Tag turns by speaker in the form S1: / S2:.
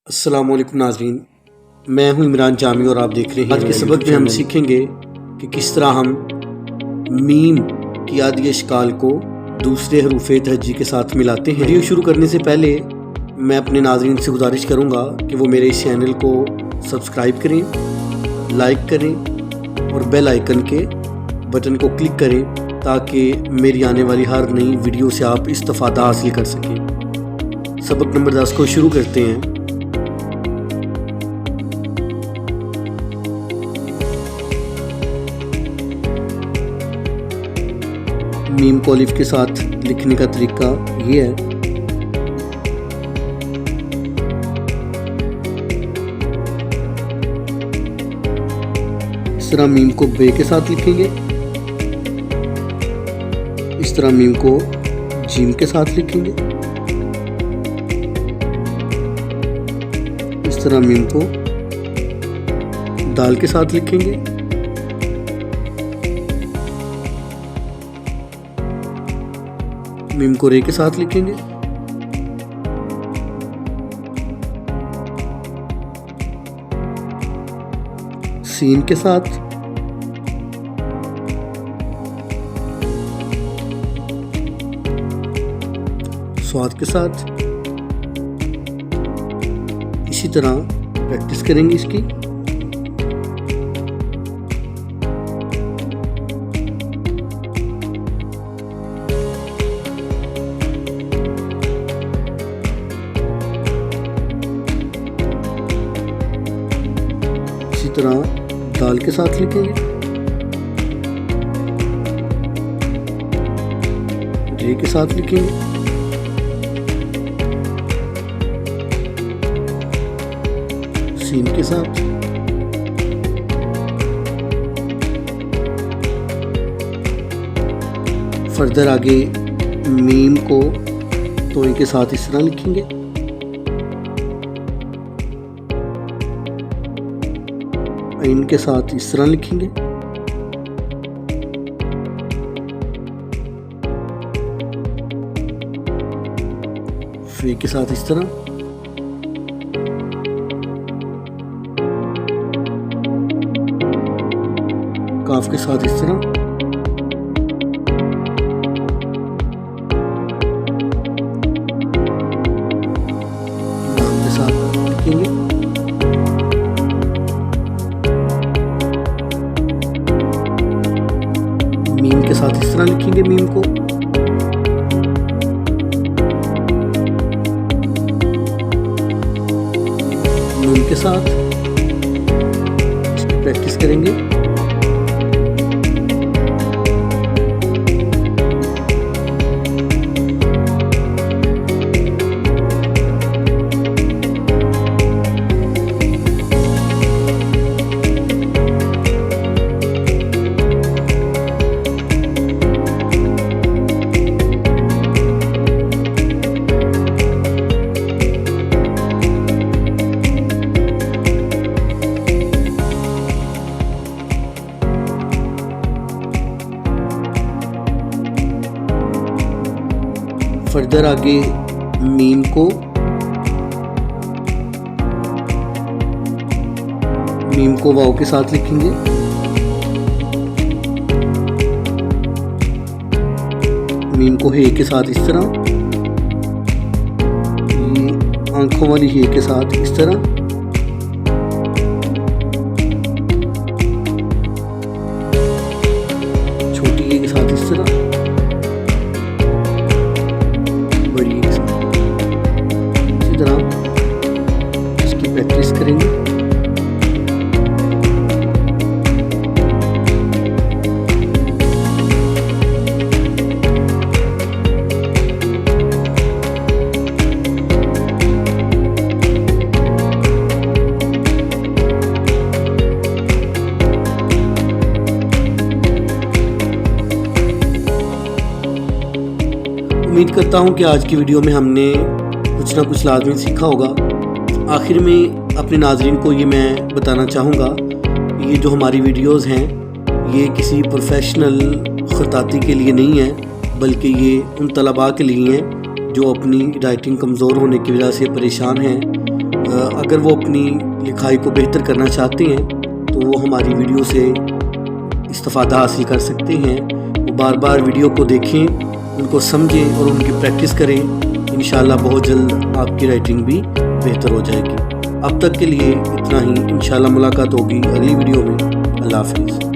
S1: अस्सलामुअलैकुम नाज़रीन, मैं हूं इमरान जामी और आप देख रहे हैं। आज के सबक में हम सीखेंगे कि किस तरह हम मीम की आदि अशकाल को दूसरे हरूफ़े तहज्जी के साथ मिलाते हैं। वीडियो शुरू करने से पहले मैं अपने नाज़रीन से गुजारिश करूंगा कि वो मेरे इस चैनल को सब्सक्राइब करें, लाइक करें और बेल आइकन के बटन को क्लिक करें ताकि मेरी आने वाली हर नई वीडियो से आप इस्तिफ़ादा हासिल कर सकें। सबक नंबर 10 को शुरू करते हैं। मीम को अलिफ के साथ लिखने का तरीका ये है। इस तरह मीम को बे के साथ लिखेंगे, इस तरह मीम को जीम के साथ लिखेंगे, इस तरह मीम को दाल के साथ लिखेंगे, मीम को रे के साथ लिखेंगे, सीन के साथ, स्वाद के साथ। इसी तरह प्रैक्टिस करेंगे इसकी। इसी तरह दाल के साथ लिखेंगे, रे के साथ लिखेंगे, सीन के साथ, फर्दर आगे मीम को तोई के साथ इस तरह लिखेंगे, इन के साथ इस तरह लिखेंगे, फे के साथ इस तरह, काफ के साथ इस तरह, लाम के साथ लिखेंगे, मीम के साथ इस तरह लिखेंगे मीम को, नून के साथ। इसकी प्रैक्टिस करेंगे। फर्दर आगे मीम को वाव के साथ लिखेंगे, मीम को हे के साथ इस तरह, आंखों वाली हे के साथ इस तरह, छोटी हे के साथ इस तरह, बड़ी के साथ। इसी तरह इसकी प्रैक्टिस करेंगे। उम्मीद करता हूँ कि आज की वीडियो में हमने कुछ ना कुछ लाजमी सीखा होगा। आखिर में अपने नाज़रीन को ये मैं बताना चाहूँगा कि ये जो हमारी वीडियोज़ हैं ये किसी प्रोफेशनल ख़ताती के लिए नहीं है, बल्कि ये उन तलबा के लिए हैं जो अपनी राइटिंग कमज़ोर होने की वजह से परेशान हैं अगर वो अपनी लिखाई को बेहतर करना चाहते हैं तो वो हमारी वीडियो से इस्तिफ़ादा हासिल कर सकते हैं। वो बार बार वीडियो को देखें, उनको समझें और उनकी प्रैक्टिस करें। इंशाल्लाह बहुत जल्द आपकी राइटिंग भी बेहतर हो जाएगी। अब तक के लिए इतना ही। इंशाल्लाह मुलाकात होगी अगली वीडियो में। अल्लाह हाफ़िज़।